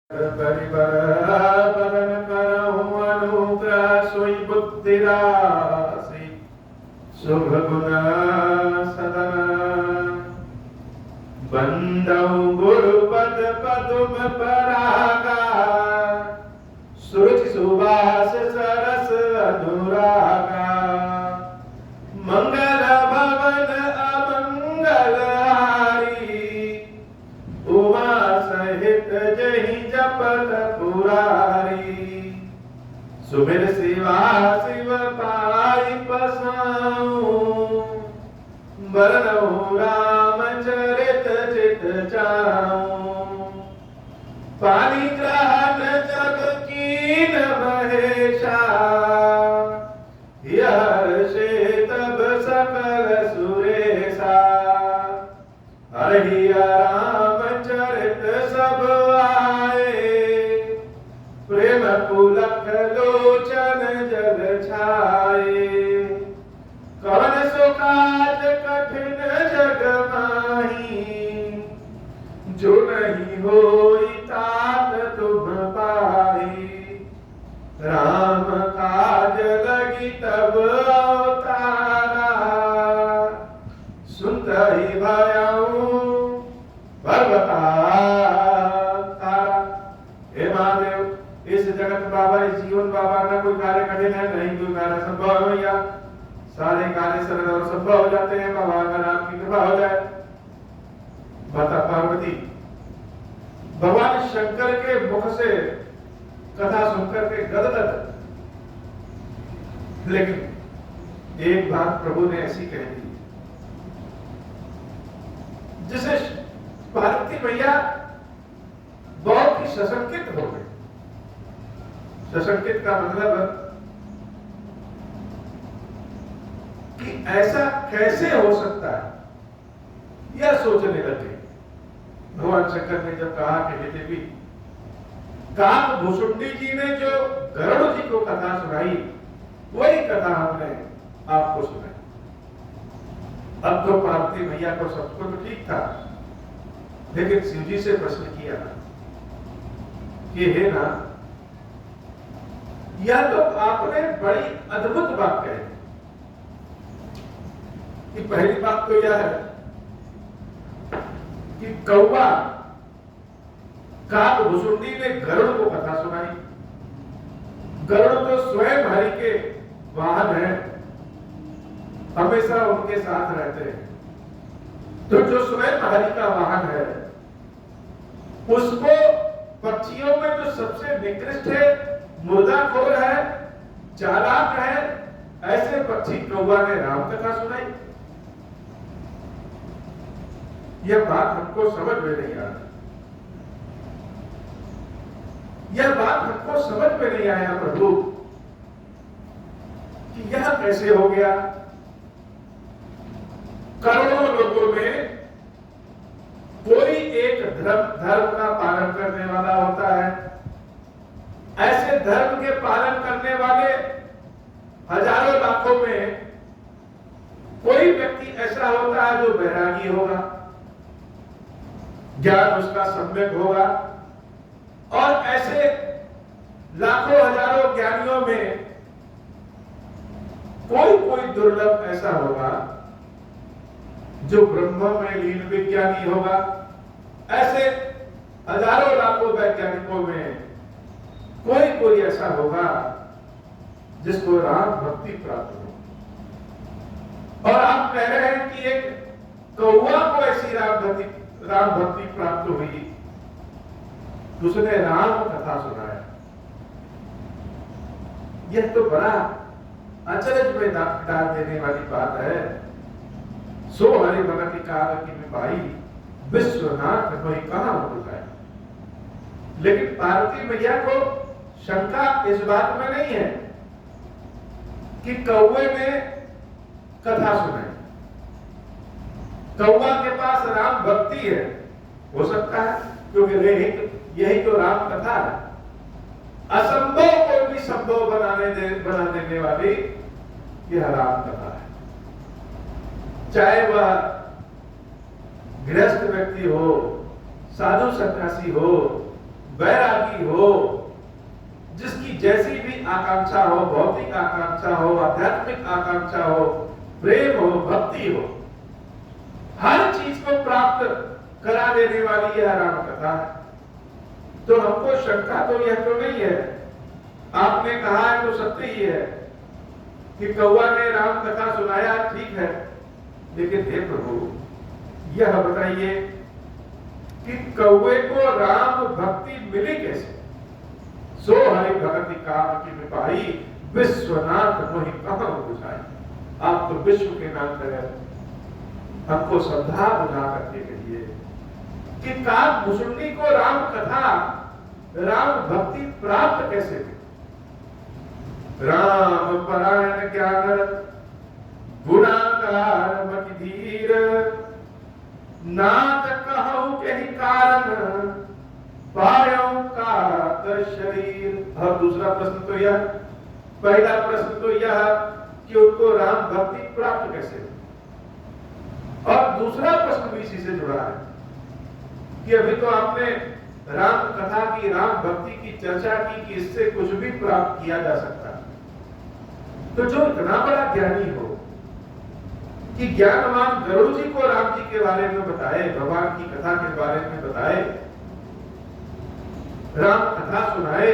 परिबर बदन करहूँ अनुग्रह सोई बुद्धि राशि शुभ गुण सदन बंदऊ गुरुपद पदुम परागा सुरुचि सुबास सरस अनुरागा मंगल भवन अमंगल हारी उमा सहित जहि जपत पुरारी सुमिर शिवा शिव पाई पसाऊं बरनऊ रामचरित चित चाऊं पानी ग्रहण जग कीन महेशा यह से तब सकल सुरेशा हरि रामचरित सब आए प्रेम पुलक लोचन जग छाए कवन सुकाज कठिन जग माही जो नहीं होई तात तुम पाई राम काज लगी तब अवतारा सुनत ही भयऊ पर्वतारा। हे महादेव इस जगत बाबा इस जीवन बाबा का कोई कार्य कठिन है नहीं कोई कार्य संभव है भैया सारे कार्य सरल और संभव हो जाते हैं बाबा अगर आपकी कृपा हो जाए। माता पार्वती भगवान शंकर के मुख से कथा सुनकर के गदगद लेकिन एक बात प्रभु ने ऐसी कह दी जिसे पार्वती मैया बहुत ही सशंकित हो गई। सशंकित का मतलब कि ऐसा कैसे हो सकता है यह सोचने लगे। भगवान शंकर ने जब कहा कि हे देवी काकभूषुंडी जी ने जो गरुड़ जी को कथा सुनाई वही कथा हमने आपको सुनाई। अब तो पार्वती मैया को सब कुछ ठीक था लेकिन शिव जी से प्रश्न किया कि हे ना यह तो आपने बड़ी अद्भुत बात कही कि पहली बात तो यह है कि कौवा काकभूषुंडी ने गरुड़ को कथा सुनाई। गरुड़ तो स्वयं हरि के वाहन है हमेशा उनके साथ रहते हैं तो जो स्वयं हरि का वाहन है उसको पक्षियों में जो सबसे निकृष्ट है मुर्दाखोर है चालाक है ऐसे पक्षी कौवा ने राम कथा सुनाई। यह बात हमको समझ में नहीं आ रही। यह बात हमको समझ में नहीं आया प्रभु कि यह कैसे हो गया। करोड़ों लोगों में कोई एक धर्म का पालन करने वाला होता है। ऐसे धर्म के पालन करने वाले हजारों लाखों में कोई व्यक्ति ऐसा होता है जो बैरागी होगा ज्ञान उसका सम्यक होगा और ऐसे लाखों हजारों ज्ञानियों में कोई दुर्लभ ऐसा होगा जो ब्रह्म में लीन विज्ञानी होगा। ऐसे हजारों लाखों वैज्ञानिकों में कोई ऐसा होगा जिसको राम भक्ति प्राप्त हो। और आप कह रहे हैं कि एक कौवा को ऐसी राम भक्ति प्राप्त हुई उसने राम कथा सुनाया। यह तो बड़ा अचरज में डाल देने वाली बात है। सो हरि भगत काल की भाई विश्वनाथ कोई कहां होता है। लेकिन पार्वती मैया को शंका इस बात में नहीं है कि कौवे ने कथा सुनाई। कौवा के पास राम भक्ति है हो सकता है क्योंकि यही तो राम कथा है। असंभव को भी संभव बना देने वाली यह राम कथा है। चाहे वह गृहस्थ व्यक्ति हो, साधु सन्यासी हो, वैरागी हो, जिसकी जैसी भी आकांक्षा हो, भौतिक आकांक्षा हो, आध्यात्मिक आकांक्षा हो, प्रेम हो, भक्ति हो, हर चीज को प्राप्त करा देने वाली यह राम कथा है। तो हमको शंका तो यह तो नहीं है, आपने कहा है तो सत्य ही है कि कौवा ने राम कथा सुनाया, ठीक है, लेकिन हे प्रभु यह बताइए कि कौवे को राम भक्ति मिली कैसे? सो हरि भक्ति काम की विपाई, विश्वनाथ मोहि कहां बुझाई। आप तो विश्व के नाम पर हमको श्रद्धा बुझा करके कहिए कि काक भुसुंडी को राम कथा, राम भक्ति प्राप्त कैसे हुई? राम परायण ज्ञान गुणागार मति धीर, नाथ कहूं के ही कारण पायों का शरीर। और दूसरा प्रश्न तो यह, पहला प्रश्न तो यह कि उनको राम भक्ति प्राप्त कैसे हुई, और दूसरा प्रश्न भी इसी से जुड़ा है कि अभी तो आपने राम कथा की, राम भक्ति की चर्चा की कि इससे कुछ भी प्राप्त किया जा सकता है। तो जो इतना बड़ा ज्ञानी हो कि ज्ञानवान गरुड़ जी को राम जी के बारे में बताए, भगवान की कथा के बारे में बताए, राम कथा सुनाए,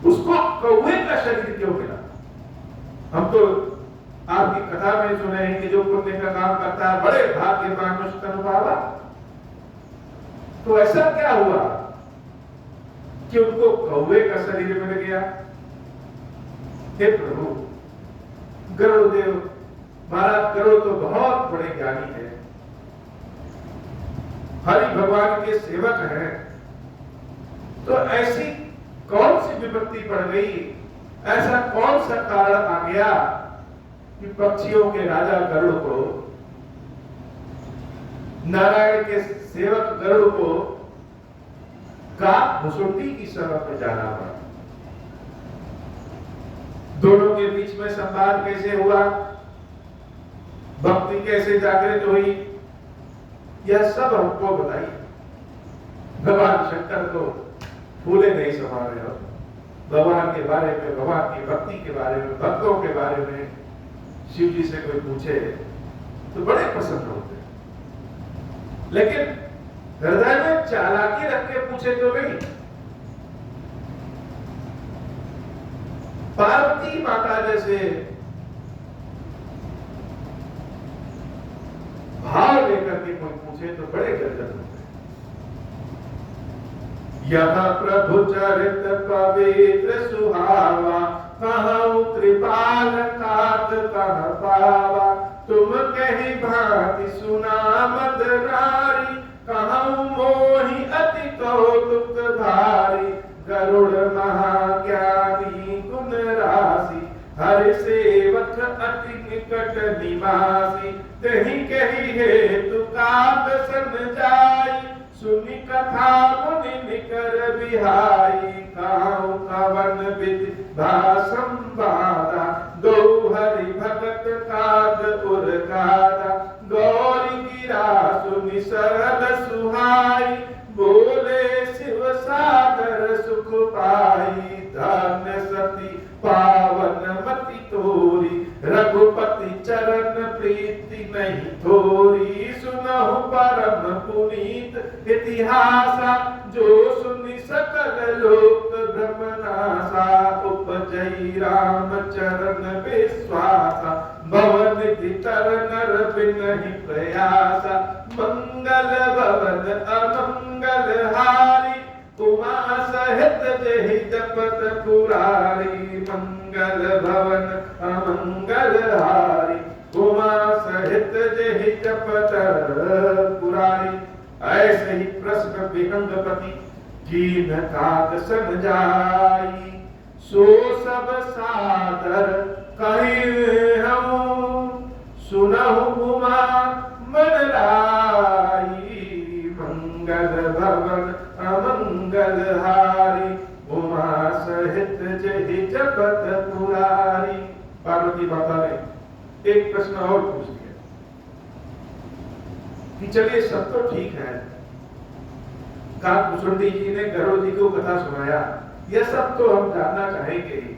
उसको कौवे का शरीर क्यों मिला? हम तो आपकी कथा में सुने हैं कि जो पुण्य का काम करता है बड़े भाग्यवान तनु पावा। तो ऐसा क्या हुआ कि उनको कौवे का शरीर मिल गया? हे प्रभु, गरुड़देव महाराज, गरुड़ तो बहुत बड़े ज्ञानी है, हरि भगवान के सेवक हैं, तो ऐसी कौन सी विपत्ति पड़ गई, ऐसा कौन सा कारण आ गया कि पक्षियों के राजा गरुड़ को, नारायण के सेवक गरुड़ को काक भुसुंडी की शरण में जाना पड़ा? दोनों के बीच में संवाद कैसे हुआ, भक्ति कैसे जागृत हुई, यह सब हमको बताइए। भगवान शंकर तो फूले नहीं समा रहे हो, भगवान के बारे में, भगवान की भक्ति के बारे में, भक्तों के बारे में शिव जी से कोई पूछे तो बड़े प्रसन्न होते हैं, लेकिन हृदय में चालाकी रख के पूछे तो नहीं। पार्वती माता जैसे भाव लेकर के कोई पूछे तो बड़े गदगद होते हैं। यहाँ प्रभु चरित पवित्र सुहावा, कहूँ कृपाल तात कह पावा, तुम कही भांति सुना मद नारी, कहूँ मोहि अति कौतुक भारी, गरुड़ महाज्ञानी गुण राशि, हरि सेवक अति निकट निवासी, तही कही हेतु काग सन जाई, सुनि कथा मुनि निकर बिहाई, कहूँ कवन विधि भासंवादा, दो हरि भगत काग उरगादा, गौरी गिरा सुनि सरल सुहाई, बोले शिव सागर सुख पाई, धन्य सती पावन मति तोरी, रघुपति चरण प्रीति नहीं थोरी, सुनहु परम पुनीत इतिहासा, जो सुनि सकल लोक भ्रमनासा, उपजई राम चरण विश्वासा, भवनिधि तर नर बिनहि प्रयासा, मंगल भवन अमंगल हारी, उमा सहित जहि जपत पुरारी, मंगल भवन अमंगल हारी, उमा सहित जहि जपत पुरारी। ऐसे ही प्रश्न विहंगपति कीन काक सन जाई, सो सब सादर कहि हम, सुनहु उमा मन लाई, मंगल भवन अमंगल हारी, उमा सहित जहि जपत पुरारी। पार्वती माता ने एक प्रश्न और पूछ लिया कि चलिए सब तो ठीक है, काकभूषुंडी जी ने गरुड़ जी को कथा सुनाया, यह सब तो हम जानना चाहेंगे ही,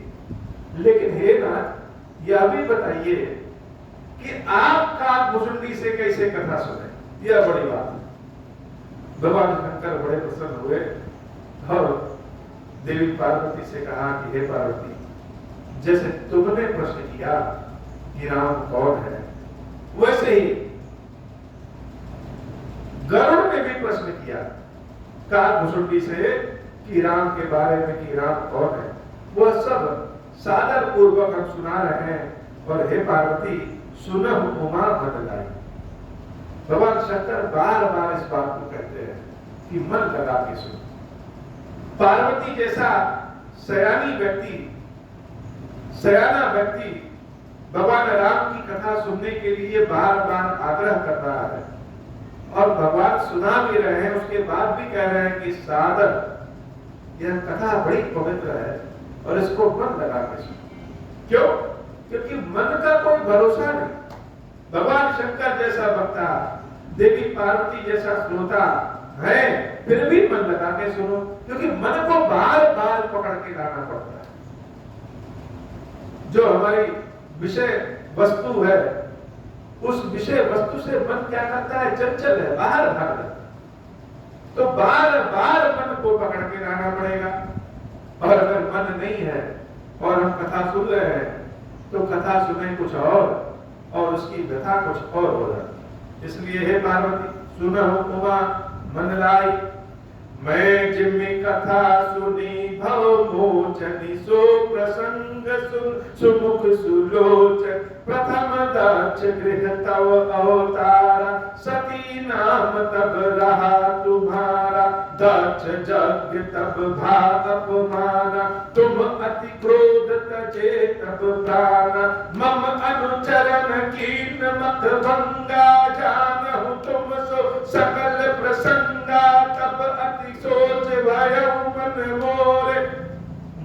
लेकिन हे नाथ यह भी बताइए कि आप काकभूषुंडी से कैसे कथा सुने, यह बड़ी बात है। भगवान शंकर बड़े प्रसन्न हुए और देवी पार्वती से कहा कि हे पार्वती, जैसे तुमने प्रश्न किया कि राम कौन है, वैसे ही गरुड़ ने भी प्रश्न किया काकभूषुंडी से कि राम के बारे में कि राम कौन है। वह सब सादर पूर्वक हम सुना रहे हैं। और हे पार्वती सुनहु उमा मन लाई। भगवान शंकर बार बार इस बात को कहते हैं कि मन लगा के सुनो। पार्वती जैसा सयाना व्यक्ति भगवान राम की कथा सुनने के लिए बार बार आग्रह कर रहा है, और भगवान सुना भी रहे हैं, उसके बाद भी कह रहे हैं कि सादर यह कथा बड़ी पवित्र है और इसको मन लगा के सुनो। क्यों? क्योंकि मन का कोई भरोसा नहीं। भगवान शंकर जैसा वक्ता, देवी पार्वती जैसा श्रोता है, फिर भी मन लगा के सुनो, क्योंकि मन को बार बार पकड़ के लाना पड़ता है। जो हमारी विषय वस्तु है, उस विषय वस्तु से मन क्या करता है? चंचल है, बाहर भाग जाता है। तो बार बार मन को पकड़ के लाना पड़ेगा। और अगर मन नहीं है और हम कथा सुन रहे हैं, तो कथा सुने कुछ और उसकी व्यथा कुछ और हो जाती। इसलिए हे पार्वती सुनहु उमा मन लाई। मैं जिम्मी कथा सुनी भव मोचनी, सो प्रसंग सुन सुमुख सुलोचन। प्रथम दक्ष गृह तव अवतारा, सती नाम तब रहा तुम्हारा। दक्ष यज्ञ तब भा अपमाना, तुम अति क्रोध तजे तब प्राण। मम अनुचरण कीन मत भंगा, जानहु तुम सो सकल प्रसंगा। तब अति सोच भयउ मन मोरे,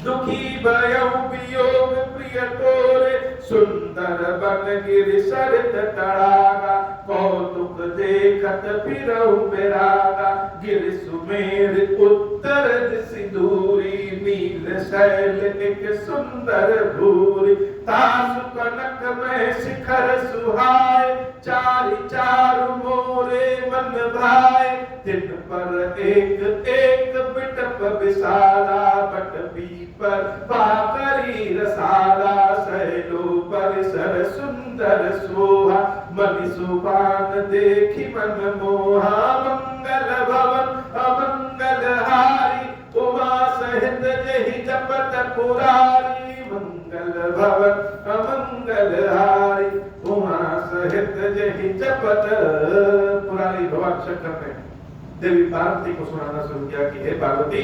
दुखी भयउ वियोग प्रिय तोरे। सुंदर बन गिर सरित तड़ागा, कौतुक देखत फिरहु बेरागा। गिर सुमेर उत्तर दिशि दूरी, नील शैल एक सुंदर भूरी। तासु कनक में शिखर सुहाए, चारि चारु मोरे मन भाए। तिन पर एक एक बिटप विशाला, बट पीपर पाकरी रसाला। शैलो परिसर सुंदर सोहा, मनि सुबान देखी मन मोहा। मंगल भवन अमंगल हारी, उमा सहित जेहि जपत पुरारी। मंगल भवन अमंगल हारी, उमा सहित जेहि जपत पुरारी। भगवान शंकर ने देवी पार्वती को सुनाना शुरू किया कि हे पार्वती,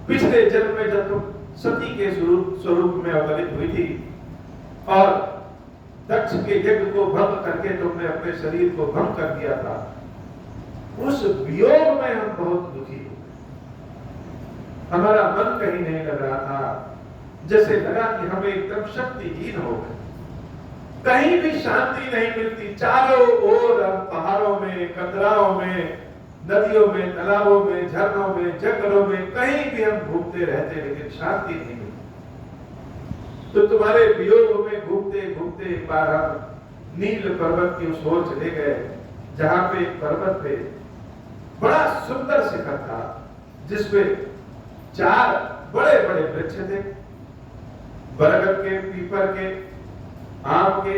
पिछले जन्म में जब तुम सती के स्वरूप में अवतरित हुई थी और दक्ष के यज्ञ को भंग करके तुमने अपने शरीर को भंग कर दिया था, उस वियोग में हम बहुत दुखी हो गए। हमारा मन कहीं नहीं लग रहा था, जैसे लगा कि हम एकदम शक्तिहीन हो गए, कहीं भी शांति नहीं मिलती। चारों ओर हम पहाड़ों में, कंदराओं में, नदियों में, तालाबों में, झरनों में, जंगलों में, कहीं भी हम घूमते रहते, लेकिन शांति नहीं मिलती। तो तुम्हारे वियोग में घूमते घूमते एक बार हम नील पर्वत की उस ओर चले गए, जहां पे एक पर्वत पे बड़ा सुंदर शिखर था, जिसपे 4 बड़े बड़े वृक्ष थे, बरगद के, पीपल के, आम के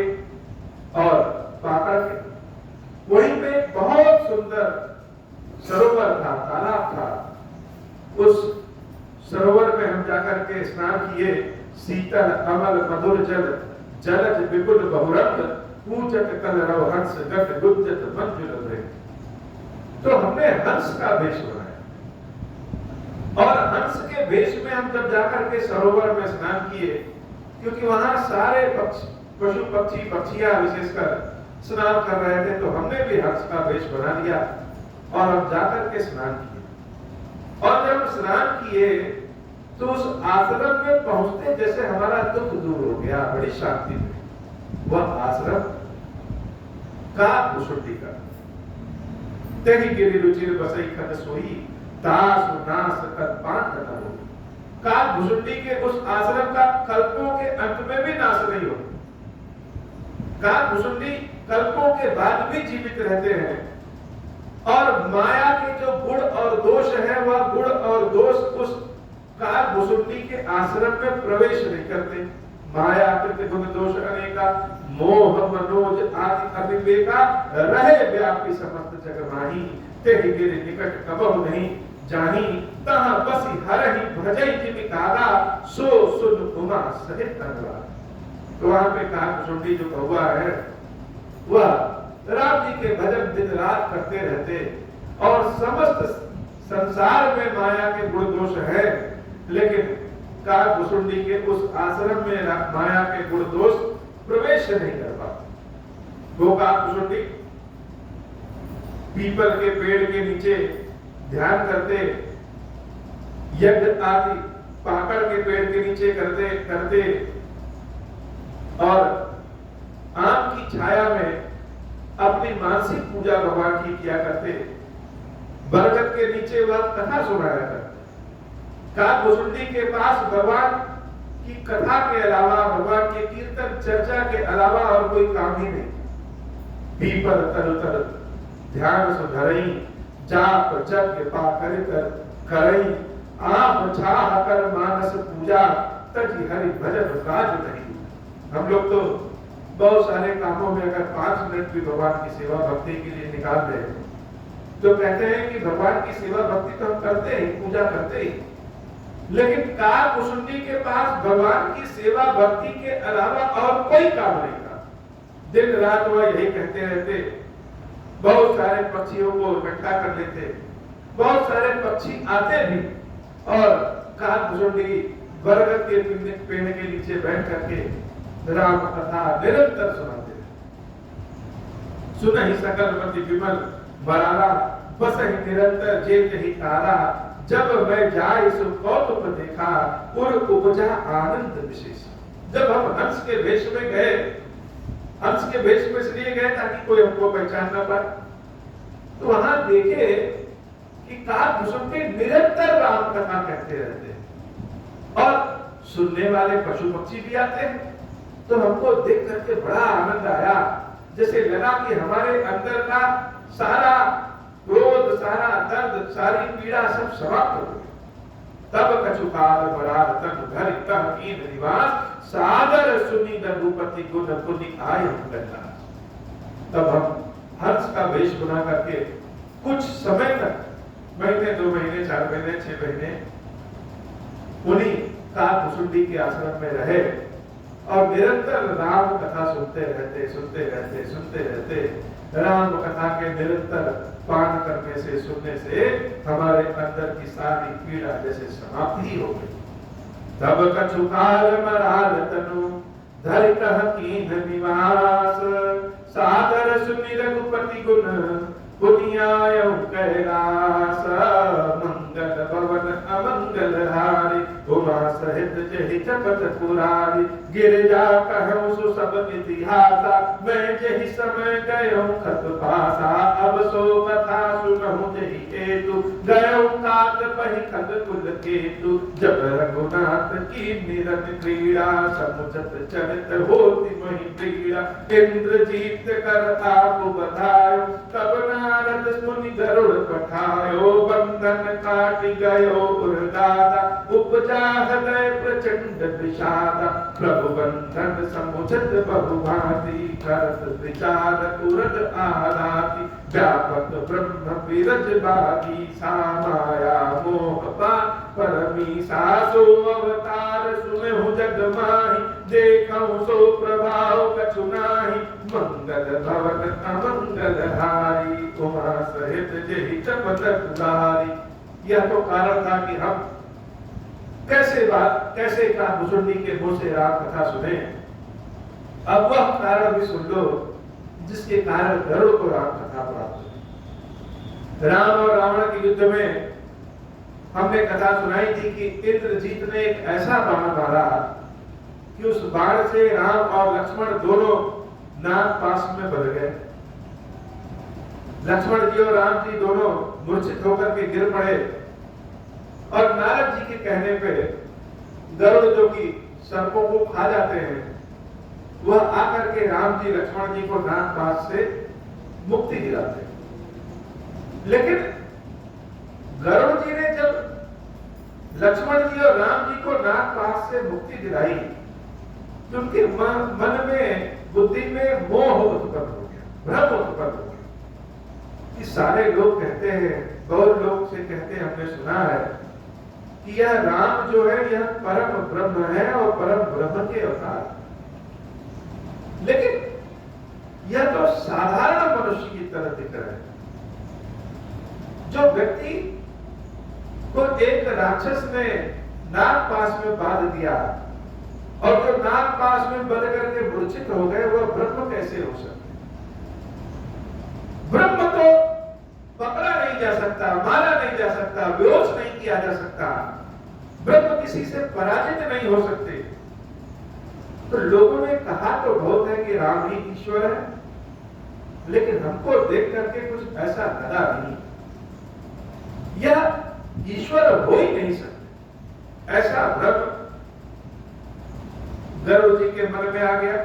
और पाकड़ के। वहीं पे बहुत सुंदर सरोवर था, तालाब था। उस सरोवर में हम जाकर के स्नान किए। शीतल अमल मधुर जल, जलज विपुल बहुरंग। पूजत कलरव हंस, गत गुंजत मंजुल भृंग। तो हमने हंस का वेश बनाया, और हंस के वेश में हम जब जाकर के सरोवर में स्नान किए, क्योंकि वहां सारे पशु पक्षी पक्षियां विशेषकर स्नान कर रहे थे, तो हमने भी हंस का वेश बना लिया और हम जाकर के स्नान किए। और जब स्नान किए तो उस आश्रम में पहुंचते जैसे हमारा दुख दूर हो गया, बड़ी शांति मिली। वह आश्रम काकभूषुंडी का। तेहि गिरि रुचिर बसई खद सोई, दास नाश कर पान करना हो। काल भुसुंडी के उस आश्रम का कल्पों के अंत में भी नाश नहीं हो। काल भुसुंडी कल्पों के बाद भी जीवित रहते हैं और माया के जो गुण और दोष है वह गुण और दोष उस काल भुसुंडी के आश्रम में प्रवेश नहीं करते। माया कृत गुण दोष अनेका मोह मनोज आदि अविवेका रहे व्यापी समस्त जग माही तेहि गिरि निकट कबहु नहीं जाही तहाँ बसी हरहि भजई जिमि काला सो सुन उमा सहित नगरा। तो वहां पे काल भुसुंडी जो कौवा है वह राम जी के भजन दिन रात करते रहते और समस्त संसार में माया के गुण दोष है, लेकिन काल भुसुंडी के उस आश्रम में माया के गुण दोष प्रवेश नहीं कर पाते। वो काल भुसुंडी पीपल के पेड़ के नीचे ध्यान करते, यज्ञ आदि पाकड़ के पेड़ के नीचे करते और आम की छाया में अपनी मानसिक पूजा भगवान की किया करते। बरगद के नीचे वह कथा सुनाया करते। काल भुसुंडी के पास भगवान की कथा के अलावा, भगवान के कीर्तन चर्चा के अलावा और कोई काम ही नहीं। पीपल तर ध्यान सुधरई जाप जप पा कर करई आप छाह कर मानस पूजा तजी हरि भजन काज नहीं। हम लोग तो बहुत सारे कामों में अगर 5 मिनट भी भगवान की सेवा भक्ति के लिए निकाल रहे हैं तो कहते हैं कि भगवान की सेवा भक्ति तो हम करते ही, पूजा करते ही, लेकिन काल भुसुंडी के पास भगवान की सेवा भक्ति के अलावा और कोई काम नहीं था। दिन रात वह यही कहते रहते। बहुत सारे पक्षियों को इकट्ठा कर लेते, बहुत सारे पक्षी आते भी और काल भुसुंडी बरगद के पेड़ के नीचे बैठ करके राम कथा निरंतर सुनाते। सुनहि सकल मति विमल बरारा बस ही निरंतर जेत ही तारा जब मैं जाय सो कौतुक देखा उर उपजा आनंद विशेष। जब हम हंस के वेश में गए, हंस के वेश में इसलिए गए ताकि कोई हमको पहचान ना पाए, तो वहां देखे कि काल भुसुंडी निरंतर राम कथा कहते रहते हैं और सुनने वाले पशु पक्षी भी आते हैं। तो हमको देख करके बड़ा आनंद आया, जैसे लगा कि हमारे अंदर का सारा क्रोध, सारा दर्द, सारी पीड़ा सब समाप्त हो गई। तब कछुकाल बरार तन घर तह कीन निवास सादर सुनी रघुपति गुण पुनि आय गंगा। तब हम हंस का वेश बना करके कुछ समय तक, महीने 2 महीने 4 महीने 6 महीने उन्हीं काल भुसुंडी के आश्रम में रहे और निरंतर राम कथा सुनते रहते। राम कथा के निरंतर पान करने से, सुनने से हमारे अंदर की सारी पीड़ा जैसे समाप्ति हो गई। तब कछुकाल मराल तनु धरि कह कीन निवास सादर सुनि रघुपति गुण पुनि आयउ कैलास। मंगल भवन अमंगल हारी उमा सहित जहि जपत पुरारी गिरजा कहूँ सो सब इतिहासा मैं जहि समय गयो खत पासा। अब सो कथा सुनहु जहि हेतु गयो कात पहि खद कुल केतु। जब रघुनाथ की निरत क्रीड़ा समुझत चरित होति महि पीड़ा। इंद्रजीत कर आप बधायो तब नारद मुनि गरुड़ पठायो। बंधन काट गयो उर्गादा उपजा हृदय प्रचंड विषादा। प्रभु बंधन समुझत बहुभांति करत विचार उरद आराति। व्यापक ब्रह्म विरज बागी सा माया मोह परमी सासो अवतार सुनहु जग माहि देखौ सो प्रभाव कछु नाहि। मंगल भवन अमंगल हारी उमा सहित जहि जपत पुरारी। यह तो कारण था कि हम कैसे काल भुसुंडी के मुंह से राम कथा सुने। अब वह कारण भी सुन लो जिसके कारण गरुड़ को राम कथा प्राप्त हुई। राम और रावण के युद्ध में हमने कथा सुनाई थी कि इंद्रजीत ने एक ऐसा बाण मारा कि उस बाण से राम और लक्ष्मण दोनों नाग पास में बंध गए। लक्ष्मण जी और राम जी दोनों मूर्छित होकर के गिर पड़े नारद जी के कहने पे गरुड़ जो कि सर्पों को खा जाते हैं, वह आकर के राम जी लक्ष्मण जी को नाग पाश से मुक्ति दिलाते हैं। लेकिन गरुड़ जी ने जब लक्ष्मण जी और राम जी को नाग पाश से मुक्ति दिलाई, तो उनके मन में, बुद्धि में मोह उत्पन्न हो गया, भ्रम उत्पन्न हो गया। कि सारे लोग कहते हैं, गौर लोग से कहते हैं, हमने सुना है कि यह राम जो है यह परम ब्रह्म है और परम ब्रह्म के अवतार। लेकिन यह तो साधारण मनुष्य की तरह दिख रहा है। जो व्यक्ति को एक राक्षस ने नाग पाश में बांध दिया और जो नाग पाश में बंध करके मूर्छित हो गए, वह ब्रह्म कैसे हो सकते? ब्रह्म तो पकड़ा नहीं जा सकता, मारा नहीं जा सकता, बेहोश नहीं किया जा सकता। ब्रह्म किसी से पराजित नहीं हो सकते। तो लोगों ने कहा तो बहुत है कि राम ही ईश्वर है, लेकिन हमको देख करके कुछ ऐसा लगा नहीं, यह ईश्वर हो ही नहीं सकते। ऐसा भ्रम गरुड़ जी के मन में आ गया।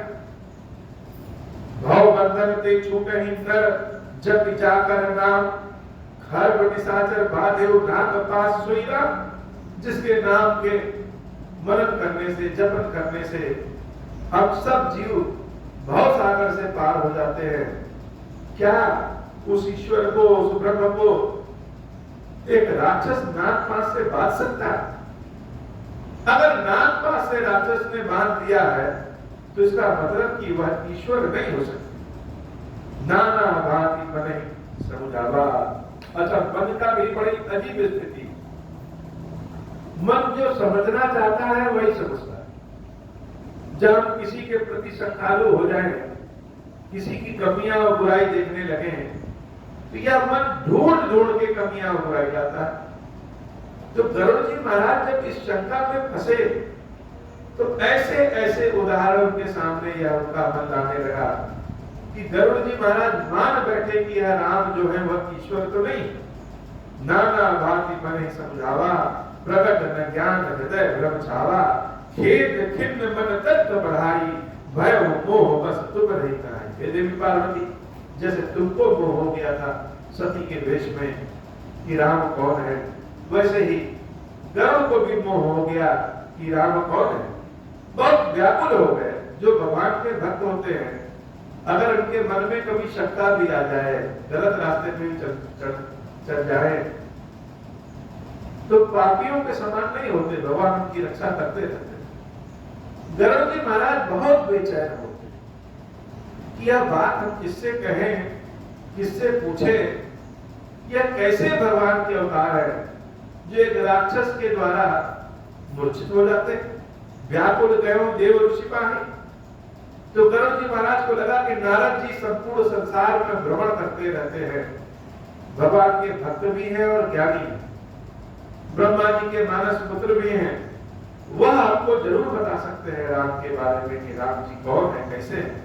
भाव बंधन ते छूटे ही नर, जब जाकर नाम, खर्ब निशाचर बाधे नाग पास सोई राम। जिसके नाम के मनन करने से, जपन करने से हम सब जीव भाव सागर से पार हो जाते हैं। क्या उस ईश्वर को, उस ब्रह्म को एक राक्षस नाग पाश से बांध सकता है? अगर नाग पाश से राक्षस ने बांध दिया है, तो इसका मतलब कि वह ईश्वर नहीं हो सकती। नाना भांति बने समुझावा। अच्छा, मन का भी बड़ी अजीब स्थिति। मन जो समझना चाहता है वही समझता है। जब हम किसी के प्रति श्रद्धालु हो जाए, किसी की कमियां और बुराई देखने लगे, तो यह मन ढूंढ ढूंढ के कमियां और बुराई लाता है। तो गरुड़ जी महाराज जब इस शंका में फंसे, तो ऐसे ऐसे उदाहरण के सामने यह उनका मन लाने लगा कि गरुड़ जी महाराज मान बैठे कि यह राम जो है वह ईश्वर तो नहीं। नाना भांति बने समझावा, प्रगट न ज्ञान हृदय भ्रम छावा। खेद खिन्न मन तर्क बढ़ाई, भय मोह बस तुम रही कहाई। हे देवी पार्वती, जैसे तुमको मोह हो गया था सती के वेश में कि राम कौन है, वैसे ही गरुड़ को भी मोह हो गया कि राम कौन है। बहुत व्याकुल हो गए। जो भगवान के भक्त होते हैं, अगर उनके मन में कभी शंका भी आ जाए, गलत रास्ते पे चल जाए, तो पापियों के समान नहीं होते, भगवान उनकी रक्षा करते रहते। गरुड़ जी महाराज बहुत बेचैन होते कि यह बात हम किससे कहें, किससे पूछे, यह कैसे भगवान के अवतार है जो एक राक्षस के द्वारा मूर्छित हो जाते। व्याकुल गयो देव ऋषि पाही। तो गरुड़ जी महाराज को लगा कि नारद जी संपूर्ण संसार में भ्रमण करते रहते हैं, भगवान के भक्त भी हैं और ज्ञानी हैं, ब्रह्मा जी के मानस पुत्र भी हैं, वह आपको जरूर बता सकते हैं राम के बारे में कि राम जी कौन है, कैसे हैं।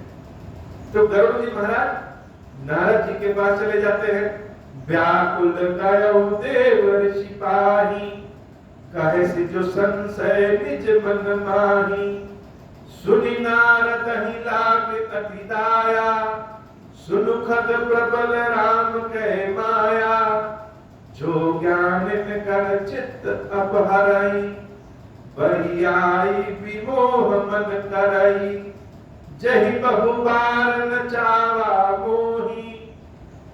तो गरुड़ जी महाराज नारद जी के पास चले जाते हैं। व्याकुल गयो देव ऋषि पाही, कहे से जो संशय निज मन माही। सुनि नारद ही लाग अति दाया, सुनुखद प्रबल राम के माया। जो ज्ञान कर चित्त अपहरई, बरियाई विमोह मन करई। जहि बहुबार न चावा मोही,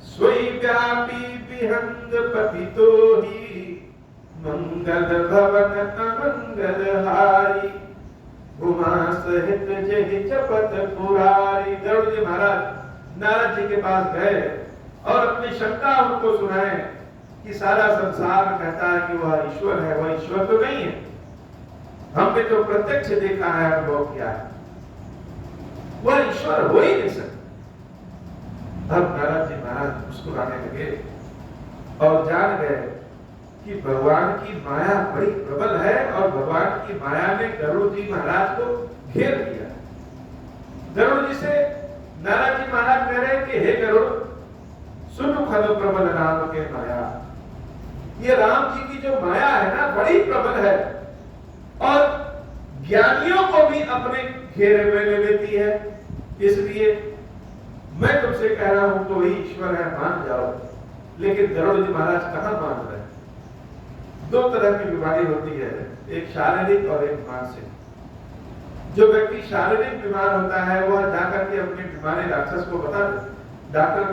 सोई व्यापी विहंग पतितोही। मंगल भवन अमंगल हारी, उमा सहित जहि जपत पुरारी। गरुड़ जी महाराज नारद जी के पास गए और अपनी शंका उनको सुनाए कि सारा संसार कहता है कि वह ईश्वर है, वह ईश्वर तो नहीं है। हमने तो प्रत्यक्ष देखा है, अनुभव किया है, वह ईश्वर हो ही नहीं सकता। अब नारद जी महाराज मुस्कुराने लगे और जान गए कि भगवान की माया बड़ी प्रबल है और भगवान की माया ने गरुड़ जी महाराज को घेर लिया। गरुड़ जी से नारद जी महाराज कह रहे हैं कि हे गरुड़, सुनो खद प्रबल राम के माया। ये राम जी की जो माया है ना, बड़ी प्रबल है और ज्ञानियों को भी अपने घेरे में ले लेती है। इसलिए मैं तुमसे कह रहा हूं तो वही ईश्वर है, मान जाओ। लेकिन गरुड़ जी महाराज कहां मान रहे? दो तरह की बीमारी होती है, एक शारीरिक और एक मानसिक। जो व्यक्ति शारीरिक बीमार होता है वह जाकर के अपनी बीमारी डॉक्टर को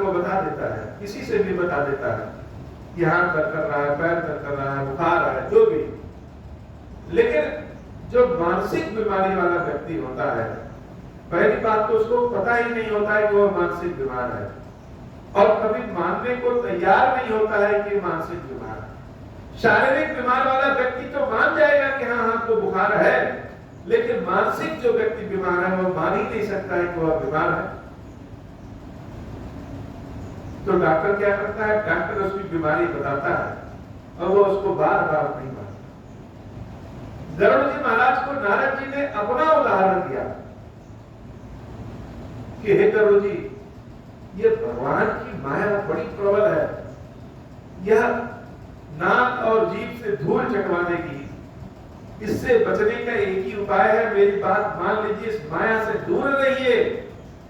बता देता है, किसी से भी बता देता है कि हाथ दर्द कर रहा है, पैर दर्द कर रहा है, बुखार है, जो भी। लेकिन जो मानसिक बीमारी वाला व्यक्ति होता है, पहली बात तो उसको पता ही नहीं होता है कि वह मानसिक बीमार है और कभी मानने को तैयार नहीं होता है कि मानसिक बीमार है। शारीरिक बीमार वाला व्यक्ति तो मान जाएगा कि हाँ हमको बुखार है, लेकिन मानसिक जो व्यक्ति बीमार है वो मान ही नहीं सकता है कि वह बीमार है। तो डॉक्टर क्या करता है? डॉक्टर उसकी बीमारी बताता है और वो उसको बार बार नहीं मानता। गरुड़ जी महाराज को नारद जी ने अपना उदाहरण दिया कि हे गरुड़ जी, ये भगवान की माया बड़ी प्रबल है, यह नाक और जीभ से धूल चटवा देगी। इससे बचने का एक ही उपाय है, मेरी बात मान लीजिए, इस माया से दूर रहिए।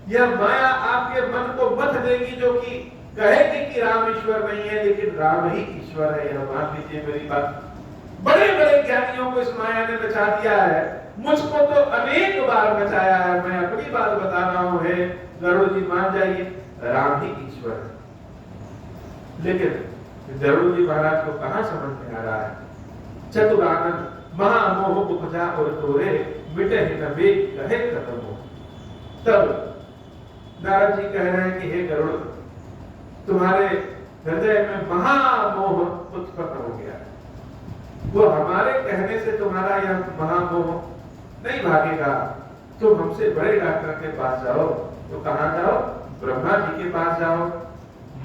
यह माया आपके मन को मत देगी जो कि कहेगी कि राम ईश्वर नहीं है, लेकिन राम ही ईश्वर है, यह मान लीजिए मेरी बात। बड़े बड़े ज्ञानियों को इस माया ने बचा दिया है, मुझको तो अनेक बार बचाया है। मैं अपनी बात बता रहा हूं, है गरुड़ जी मान जाइए, राम ही ईश्वर है। लेकिन गरुड़ जी महाराज को कहां समझ में आ रहा है? चतुरानन महामोह उपजा और तोरे मिटे ही न वेग कहे कदमों। तब नारद जी कह रहे हैं कि हे गरुड़, तुम्हारे हृदय में महामोह उत्पन्न हो गया, वो हमारे कहने से तुम्हारा यह महामोह नहीं भागेगा। तुम हमसे बड़े डॉक्टर के पास जाओ। तो कहां जाओ? ब्रह्मा जी के पास जाओ।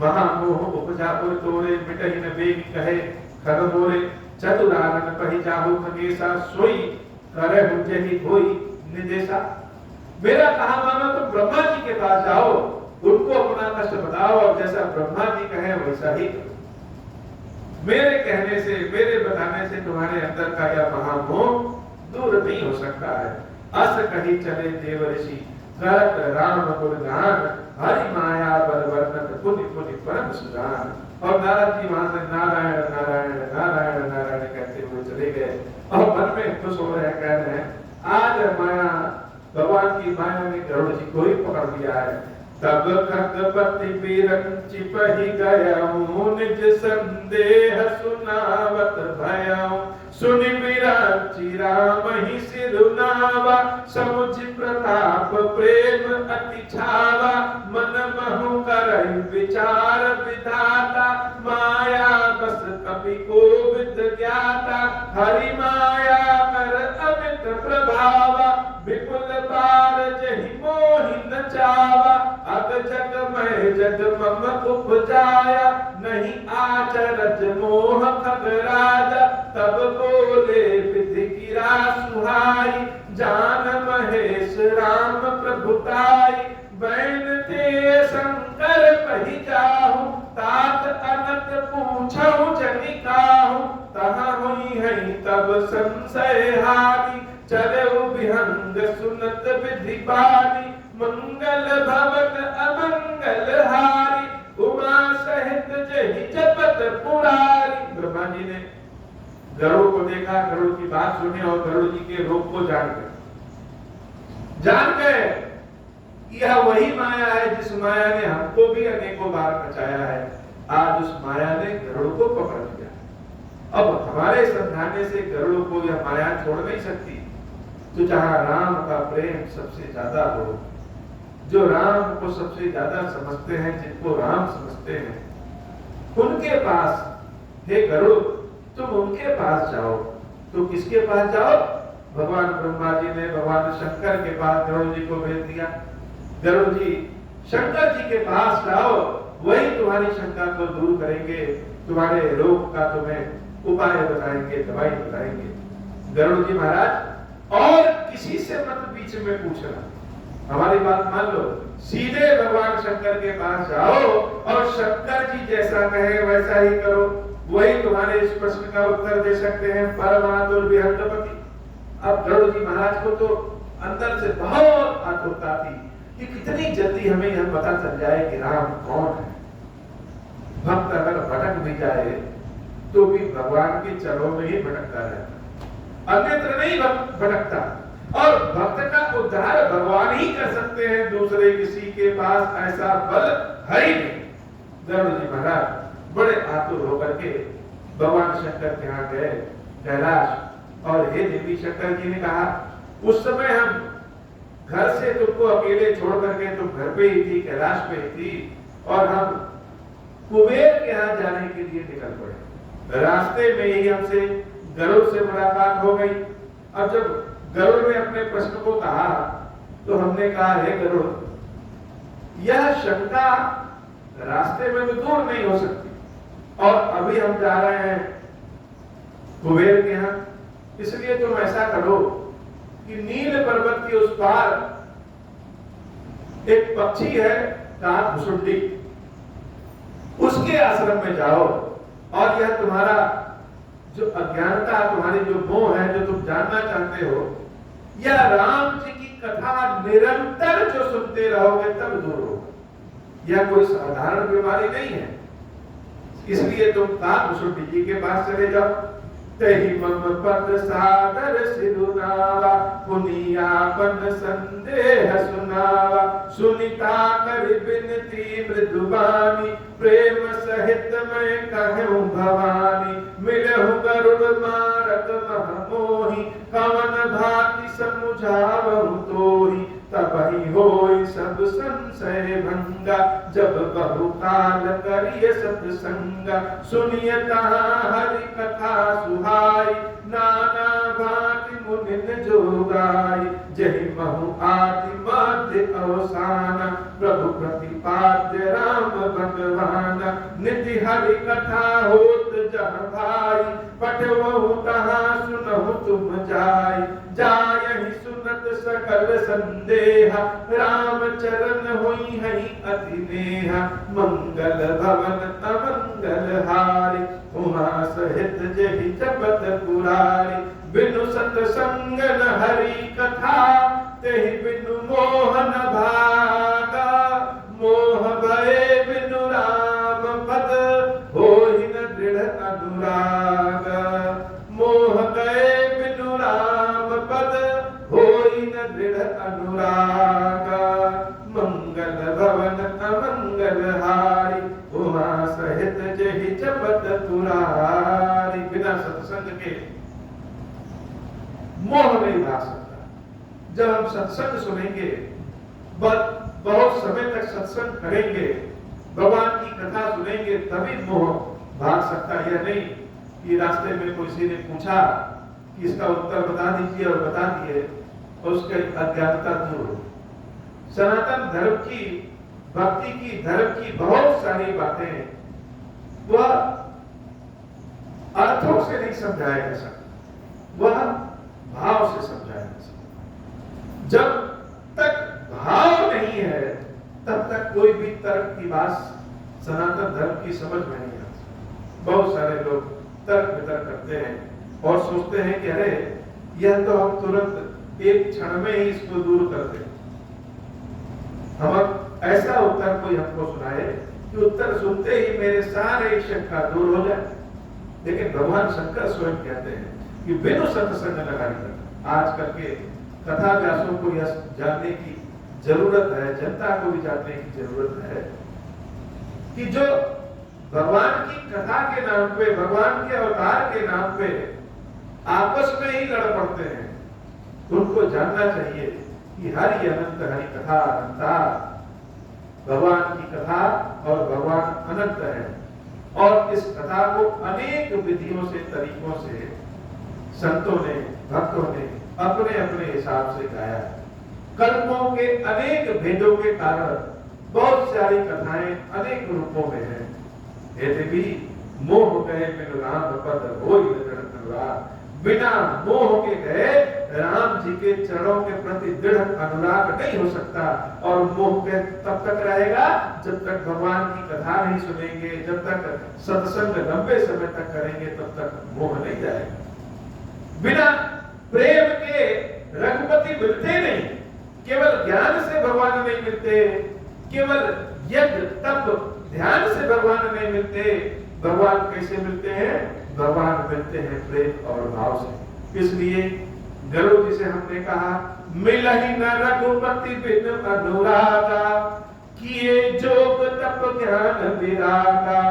महामोह उपजा और तोरे मिटे ही न वेग कहे खगमोरे। चतुरानन पहि जाहु खगेशा सोई करे मुझे ही कोई निदेशा। मेरा कहा मानो तुम ब्रह्मा जी के पास जाओ, उनको अपना कष्ट बताओ और जैसा ब्रह्मा जी कहे वैसा ही करो। मेरे कहने से, मेरे बताने से तुम्हारे अंदर का यह महामोह दूर नहीं हो सकता है। अस कही चले देव ऋषि करत राम गुणगान, हरि माया बल वर्णन पुनि पुनि परम सुजान। और नारद जी वहां से नारायण नारायण नारायण नारायण कहते हुए चले गए और मन में खुश हो रहे, कह रहे हैं आज माया, भगवान की माया ने गरुड़ जी को ही पकड़ लिया है। तब खगपति बिरंचि पहि गयऊं, निज संदेह सुनावत भयऊं। सुनि बिरंचि राम ही सिरुनावा, समुझ प्रताप प्रेम अति छावा। मन महु करहि विचार विधाता, माया बस कपि कोविद ज्ञाता। हरि माया कर अमित प्रभावा, विपुल बार जहि मोहि न चावा। अग जग में जग मम उपजाया, नहीं आचरज मोह खग राजा। तब बोले विधि गिरा सुहाई, जान महेश राम प्रभुताई। बैन ते शंकर पहि जाहु, तात अनंत पूछहु जनि काहु। तहाँ हुई है तब संशय हानि, चलऊ विहंग सुनत विधि बानी। मंगल भवन अमंगल हारी, उमा सहित जहि जपत पुरारी। ब्रह्मा जी ने गरुड़ को देखा, गरुड़ की बात सुनी और गरुड़ जी के रोग को जान गए यह वही माया है जिस माया ने हमको भी अनेकों बार बचाया है। आज उस माया ने गरुड़ को पकड़ लिया। अब हमारे समझाने से गरुड़ को यह माया छोड़ नहीं सकती। तो जहां राम का प्रेम सबसे ज्यादा हो, जो राम को सबसे ज्यादा समझते हैं, जिनको राम समझते हैं, उनके पास, हे गरुड़ तुम उनके पास जाओ। तो किसके पास जाओ? भगवान ब्रह्मा जी ने भगवान शंकर के पास गरुड़ जी को भेज दिया। गरुड़ जी शंकर जी के पास जाओ, वही तुम्हारी शंका को दूर करेंगे, तुम्हारे रोग का तुम्हें उपाय बताएंगे, दवाई बताएंगे। गरुड़ जी महाराज और किसी से मत बीच में पूछना, हमारी बात मान लो, सीधे भगवान शंकर के पास जाओ और शंकर जी जैसा कहे वैसा ही करो। वही तुम्हारे इस प्रश्न का उत्तर दे सकते हैं परमातुर विहंगपति। अब गरुड़ जी महाराज को तो अंदर से बहुत आतुरता थी कि कितनी जल्दी हमें यह पता चल जाए कि राम कौन है। भक्त अगर भटक भी जाए तो भी भगवान के चरणों में ही भटकता रहता, अन्यत्र नहीं भटकता। और भक्त का उद्धार भगवान ही कर सकते हैं, दूसरे किसी के पास ऐसा बल है ही नहीं। गरुड़ जी महाराज बड़े आतुर होकर के भगवान शंकर के यहाँ गए कैलाश, और हे देवी शंकर जी ने कहा उस समय हम घर से तुमको अकेले छोड़ करके तुम घर पे ही थी, कैलाश पे ही थी, और हम कुबेर के यहाँ जाने के लिए निकल पड़े। रास्ते में ही हमसे गरुड़ से मुलाकात हो गई। अब जब गरुड़ ने अपने प्रश्न को कहा तो हमने कहा हे गरुड़, यह शंका रास्ते में तो दूर नहीं हो सकती, और अभी हम जा रहे हैं कुबेर के यहाँ, इसलिए तुम ऐसा करो कि नील पर्वत के उस पार एक पक्षी है काकभुसुंडी, उसके आश्रम में जाओ, और यह तुम्हारा जो अज्ञानता, तुम्हारी जो मोह है, जो तुम जानना चाहते हो, यह राम जी की कथा निरंतर जो सुनते रहोगे तब दूर होगा। यह कोई साधारण बीमारी नहीं है, इसलिए तुम काकभुसुंडी जी के पास चले जाओ। तेहि मम पद सादर सिरुनावा, पुनियापन संदेह सुनावा, सुनिता कर बिनती मृदुबानी, प्रेम सहित मैं कहूँ भवानी, मिलहु गरुड़ मारत महमोही, कवन भांति समुझावहु तोही, तबहि होई सब संशय भंगा, जब बहुकाल करिय सत्संगा, सुनिय तहाँ हरि कथा सुहाई, नाना भांति मुनिन जोगाई, जहि महु आदि मध्य अवसाना, प्रभु प्रतिपाद्य राम भगवाना, निधि हरि कथा होत जह भाई, पठवहु तहाँ सुनहु तुम जाई, जायहि सुनत सकल संदेहा, राम चरण होई है अति नेहा, मंगल भवन अमंगल हारी, उमा सहित जेहि जपत पुरारी, बिनु सतसंग न हरि कथा, तेहि बिनु मोह न भागा, मोह भय बिनु राम पद, होहि न दृढ़ अनुराग, मोह गए बिनु राम पद, होई न दृढ़ अनुराग, मंगल भवन अमंगल हारी, उमा सहित जेहि जपत पुरारी। बिना सत्संग के मोह नहीं भाग सकता। जब हम सत्संग सुनेंगे, बहुत समय तक सत्संग करेंगे, भगवान की कथा सुनेंगे, तभी मोह भाग सकता है। यह नहीं कि रास्ते में किसी ने पूछा कि इसका उत्तर बता दीजिए और बता दिए और उसकी अज्ञानता दूर हो। सनातन धर्म की, भक्ति की, धर्म की बहुत सारी बातें वह अर्थों से नहीं समझाया जा सकता, वह भाव से समझाया जा सकता। जब तक भाव नहीं है तब तक कोई भी तर्क की बात सनातन धर्म की समझ में नहीं आती। बहुत सारे लोग तर्क वितर्क करते हैं और सोचते हैं कि अरे यह तो हम तुरंत एक क्षण में ही इसको दूर कर दें। हम ऐसा उत्तर कोई हमको सुनाए कि उत्तर सुनते ही मेरे सारे शंका दूर हो जाए। लेकिन भगवान शंकर स्वयं कहते हैं कि बिनु सत्संग न हरि कथा। आज करके कथा व्यासों को यह जानने की जरूरत है, जनता को भी जानने की जरूरत है कि जो भगवान की कथा के नाम पे, भगवान के अवतार के नाम पे आपस में ही लड़ पड़ते हैं, उनको जानना चाहिए कि हरि अनंत, हरि कथा अनंता, भगवान की कथा और भगवान अनंत है। और इस कथा को अनेक विधियों से, तरीकों से संतों ने, भक्तों ने अपने अपने हिसाब से गाया है। कल्पों के अनेक भेदों के कारण बहुत सारी कथाएं अनेक रूपों में हैं। हे देवी मोह गए बिनु राम पद, होई न दृढ़ अनुराग, बिना मोह के गए राम जी के चरणों के प्रति दृढ़ अनुराग नहीं हो सकता। और मोह के तब तक रहेगा जब तक भगवान की कथा नहीं सुनेंगे, जब तक सत्संग लंबे समय तक करेंगे, तब तक मोह नहीं जाएगा। बिना प्रेम के रघुपति मिलते नहीं, केवल ज्ञान से भगवान नहीं मिलते, केवल यज्ञ तप ध्यान से भगवान नहीं मिलते। भगवान कैसे मिलते हैं? भगवान मिलते हैं प्रेम और भाव से। इसलिए गरुड़ जी से हमने कहा, मिलहि न रघुपति बिन अनुरागा, किए जोग तप ज्ञान विरागा।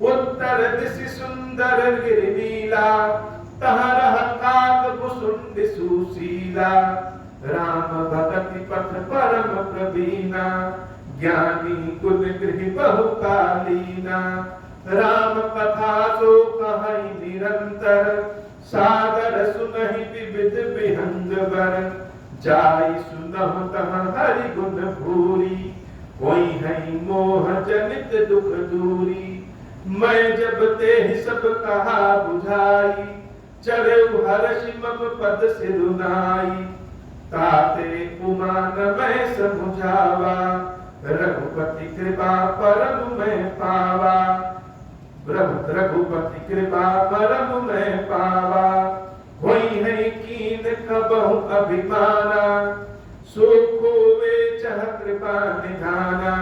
उत्तर दिशि सुंदर गिरिनीला, तह रह काग कुसुम सुशीला। राम भगति पथ परम प्रवीणा, ज्ञानी गुण गृह बहुकालीना। राम कथा सो कहई निरंतर, सागर सुनहि विविध विहंग बर। जाई सुनहु तह हरि गुण भूरी, होई है मोह जनित दुख दूरी। मैं जब ते सब कहा बुझाई, चढ़े हर्षि मम पद सिरुनाई। ताते उमान मैं समुझावा, रघुपति कृपा परम मैं पावा। रघुपति कृपा परम मैं पावा, होई है कीन कबहु अभिमाना। सो खोवे चह कृपा निधाना,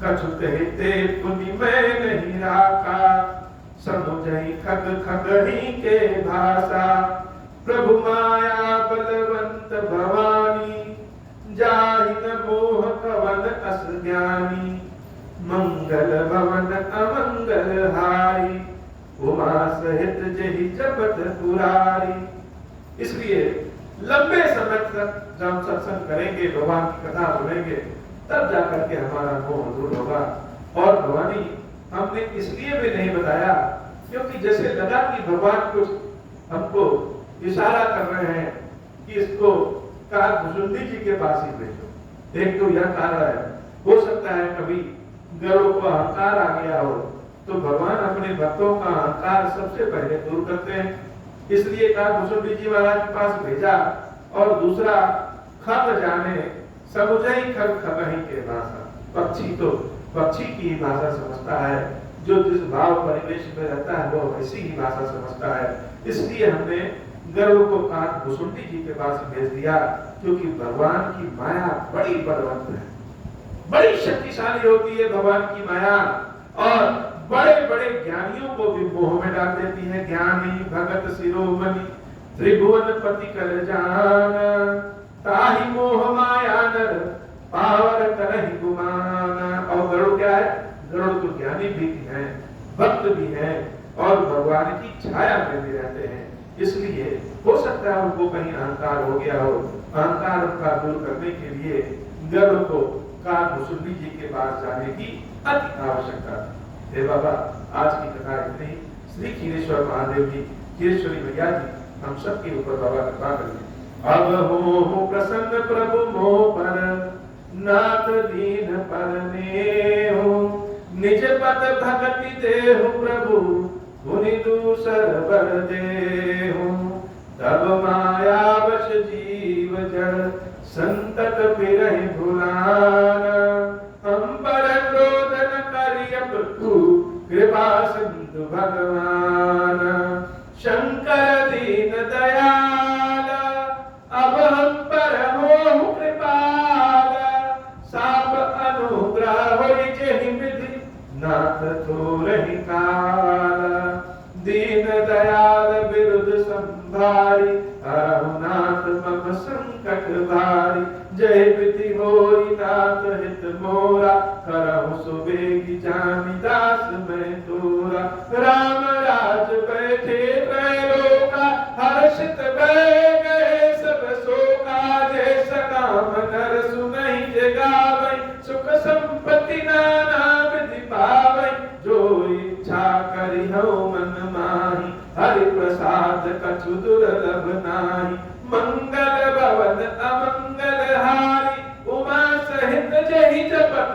कछु कहते पुनि मैं नहीं राखा। समुझई खग खगही के भाषा, प्रभु माया बलवंत भवानी। जाहि न मोह कवन अस ज्ञानी, मंगल भवन अमंगल हारी। उमा सहित जहि जपत पुरारी। इसलिए लंबे समय तक जब सत्संग करेंगे, भगवान की कथा सुनेंगे, तब जाकर के हमारा मोह दूर होगा। और भवानी हमने इसलिए भी नहीं बताया क्योंकि जैसे लगा कि भगवान कुछ हमको इशारा कर रहे हैं कि इसको काकभुसुंडी जी के पास ही भेजो। एक तो यह कारण है, हो सकता है कभी गरुड़ को अहंकार आ गया हो, तो भगवान अपने भक्तों का अहंकार सबसे पहले दूर करते हैं। इसलिए काकभुसुंडी जी महाराज के पास भेजा। और दूसरा, खग जाने समुझई खग खगही के भाषा। पक्षी तो पक्षी की भाषा समझता है, जो जिस भाव परिवेश में रहता है वो वैसी ही भाषा समझता है। इसलिए हमने गरुड़ को काकभुसुंडी जी के पास भेज दिया, क्योंकि भगवान की माया बड़ी बलवंत है, बड़ी शक्तिशाली होती है भगवान की माया। और बड़े बड़े ज्ञानियों को भी मोह में डाल देती है। ज्ञानी भगत शिरोमणि, त्रिभुवन पति कर जान। ताहि मोह माया नर, पावर करहि गुमान। और गरुड़ क्या है? गरुड़ तो ज्ञानी भी है, भक्त भी है, और भगवान की छाया में भी रहते हैं। इसलिए हो सकता है उनको कहीं अहंकार हो गया हो। अहंकार का दूर करने के लिए गरुड़ को काकभुसुंडी जी के पास जाने की अति आवश्यकता थी। हे बाबा, आज की कथा इतनी। श्री क्षीरेश्वर महादेव जी, क्षीरेश्वरी मैया जी, हम सब के ऊपर बाबा कृपा करिए। अब हो प्रसन्न प्रभु मोह पर, नाथ दीन पर नेहु। निज पद भगति देहु प्रभु, मुनि दूसर बर देहु। तब माया वश जीव जड़, संतत फिरहि भुलाना। हम पर क्रोध न करिय प्रभु, कृपा सिंधु भगवान। शंकर दीन दयाल, अब हम पर होहु कृपाल। साप अनुग्रह होई जेहि विधि, नाथ थोरहि काल। दीन दयाल विरुद्ध संभारी, नाथ मम संकट भारी। जय विधि होई नाथ हित मोरा, करहु सुबेगी जानि दास मैं तोरा। राम राज बैठे त्रैलोका, हर्षित भय गए सब शोका। जय सकाम नर सुनहि जे गावै, सुख संपत्ति नाना विधि पावै। जो इच्छा करिहु मन माहि, हरि प्रसाद कछु दुर्लभ नाहि। मंगल भवन अमंगल हारी, उमा सहित जहि जपत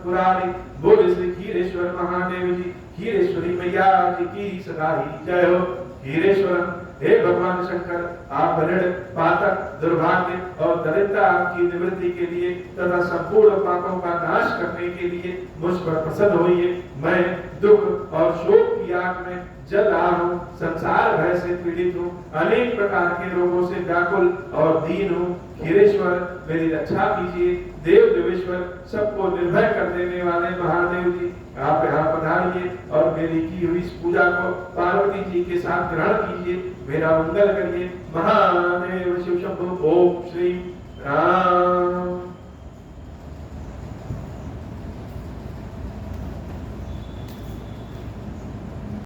पुरारी। बोल श्री क्षीरेश्वर महादेव जी, क्षीरेश्वरी मैया जी की सदा ही जय हो। हीरेश्वरम, हे भगवान शंकर, आप ऋण, पातक, दुर्भाग्य और दरिद्रता की निवृत्ति के लिए तथा संपूर्ण पापों का नाश करने के लिए मुझ पर प्रसन्न होइए। मैं दुख और शोक की आग में जल रहा हूँ, संसार भय से पीड़ित हूँ, अनेक प्रकार के रोगों से व्याकुल और दीन हूँ। हीरेश्वर, मेरी रक्षा कीजिए। देव देवेश्वर, सबको निर्भय कर देने वाले महादेव जी, आप यहाँ पधारिए और मेरी की हुई इस पूजा को पार्वती जी के साथ ग्रहण कीजिए, मेरा मंगल करिए। महादेव शिव शंभु। ओम श्री राम